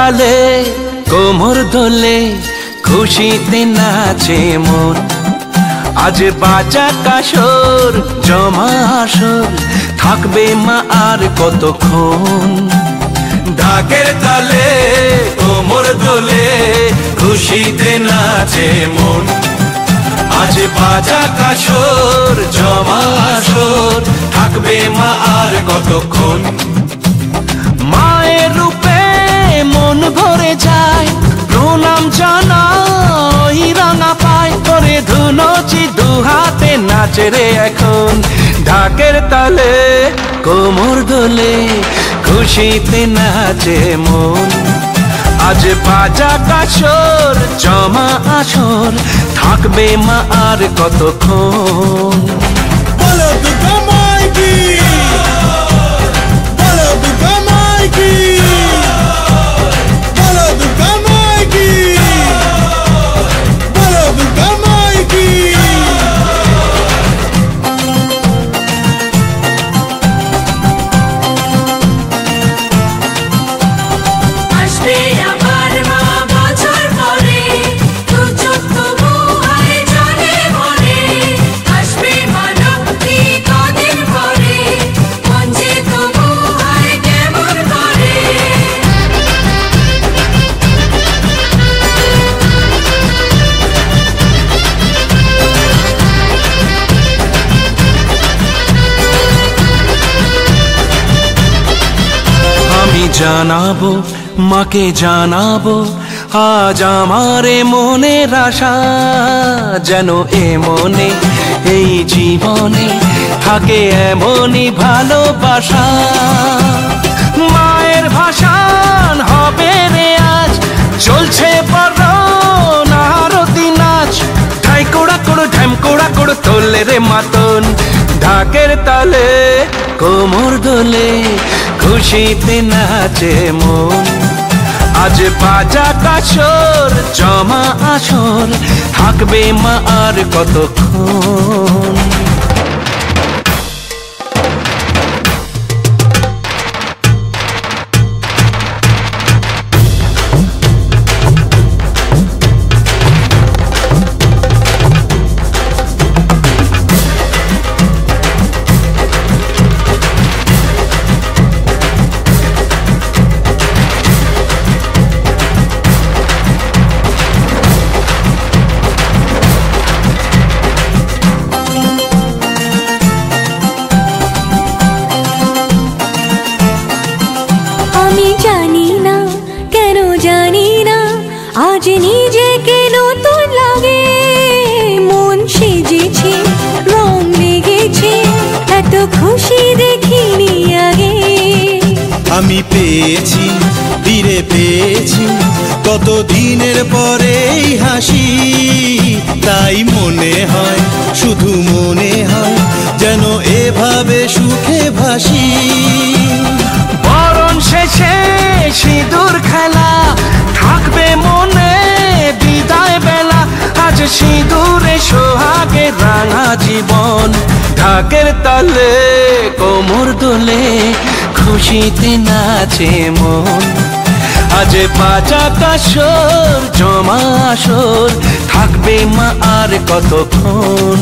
তালে কোমর দোলে খুশিতে নাচে মন। আজ বাজা কাসর জমা আসর থাকবে মা আর কতক্ষণ। ঢাকের তালে কোমর দোলে খুশিতে নাচে মন। আজ বাজা কাসর জমা আসর থাকবে মা আর কতক্ষণ। মায়ের রূপে মন ভরে যায় প্রণাম জানাই রাঙা পায় করে ধুনচি দুহাতে নাচে রে এখন। ঢাকের তালে কোমর দোলে খুশিতে নাচে মন। আজ বাজা কাসর জমা আসর থাকবে মা আর কতক্ষণ। বলো দুর্গা মাইকি, বলো দুর্গা মাইকি, বলো দুর্গা মাইকি, বলো দুর্গা মাইকি। আসবে আবার মা বছর পরে, দু চোখ তবু হয় জলে ভরে। আসবে মা লক্ষ্মী কদিন পরে, মন যে তবু হয় কেমন করে। আমি জানাবো মাকে জানাবো আজ আমারে মনের আশা। যেন এ মনে এই জীবনে থাকে এমনই ভালোবাসা। মায়ের ভাষান হবে রে আজ চলছে বরণ আরতি নাচ। ঢাই কোড়া কোড়ো ঢ্যাম কোড়া কোড়ো তোলে রে মাতন। ঢাকের তালে কোমর দোলে খুশিতে নাচে মন। আজ বাজা কাসর জমা আসর থাকবে মা আর কতক্ষণ। আমি জানি না কেন জানি না আজ নিজেকে নতুন লাগে। মন সেজেছে রং লেগেছে এত খুশি দেখিনি আগে। আমি পেয়েছি ফিরে পেয়েছি কত দিনের পরে এই হাসি। তাই মনে হয় শুধু মনে হয় যেন এভাবে সুখে ভাসি। বরণ শেষে সিঁদুর খেলা থাকবে মনে বিদায় বেলা। আজ সিঁদুরে সোহাগে রাঙা জীবন। ঢাকের তালে কোমর দোলে খুশিতে নাচে মন। আজ বাজা কাসর জমা আসর থাকবে মা আর কতক্ষণ।